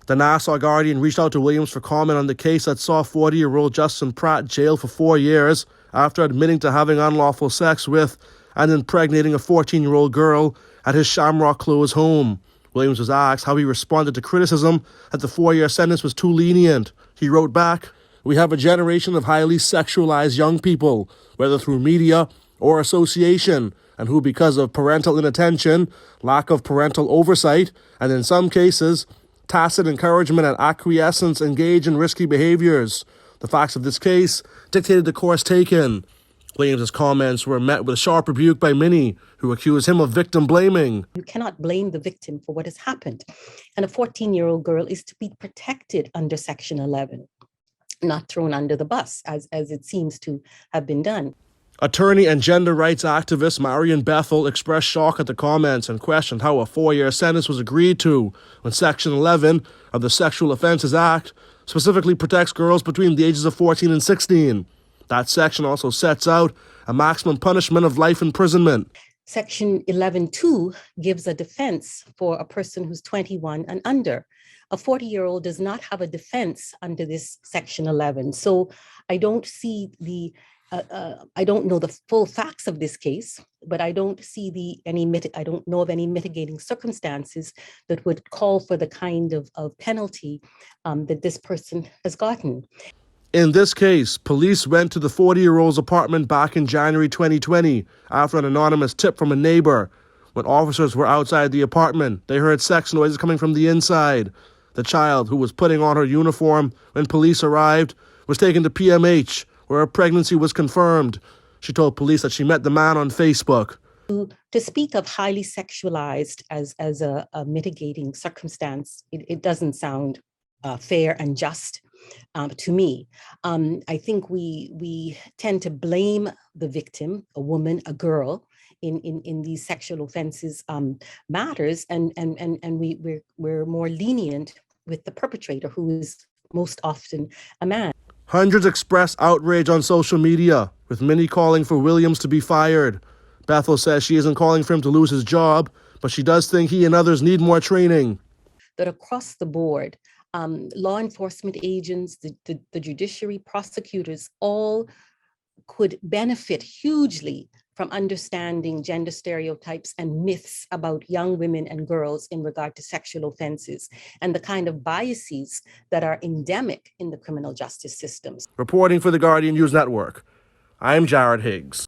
The Nassau Guardian reached out to Williams for comment on the case that saw 40-year-old Justin Pratt jailed for 4 years after admitting to having unlawful sex with and impregnating a 14-year-old girl at his Shamrock Close home. Williams was asked how he responded to criticism that the 4-year sentence was too lenient. He wrote back, "We have a generation of highly sexualized young people, whether through media or association, and who, because of parental inattention, lack of parental oversight, and in some cases, tacit encouragement and acquiescence, engage in risky behaviors. The facts of this case dictated the course taken." Williams' comments were met with sharp rebuke by many who accused him of victim blaming. You cannot blame the victim for what has happened. And a 14-year-old girl is to be protected under Section 11, not thrown under the bus, as it seems to have been done. Attorney and gender rights activist Marion Bethel expressed shock at the comments and questioned how a 4-year sentence was agreed to when Section 11 of the Sexual Offences Act specifically protects girls between the ages of 14 and 16. That section also sets out a maximum punishment of life imprisonment. Section 11.2 gives a defense for a person who's 21 and under. A 40-year-old does not have a defense under this Section 11. So I don't see I don't know the full facts of this case, but I don't see I don't know of any mitigating circumstances that would call for the kind of penalty that this person has gotten. In this case, police went to the 40-year-old's apartment back in January 2020 after an anonymous tip from a neighbor. When officers were outside the apartment, they heard sex noises coming from the inside. The child, who was putting on her uniform when police arrived, was taken to PMH, where her pregnancy was confirmed. She told police that she met the man on Facebook. To speak of highly sexualized as a mitigating circumstance, it doesn't sound fair and just to me. I think we tend to blame the victim, a woman, a girl, in these sexual offenses matters, and we're more lenient with the perpetrator, who is most often a man. Hundreds expressed outrage on social media, with many calling for Williams to be fired. Bethel says she isn't calling for him to lose his job, but she does think he and others need more training. That across the board, law enforcement agents, the judiciary, prosecutors, all could benefit hugely from understanding gender stereotypes and myths about young women and girls in regard to sexual offenses and the kind of biases that are endemic in the criminal justice systems. Reporting for the Guardian News Network, I'm Jared Higgs.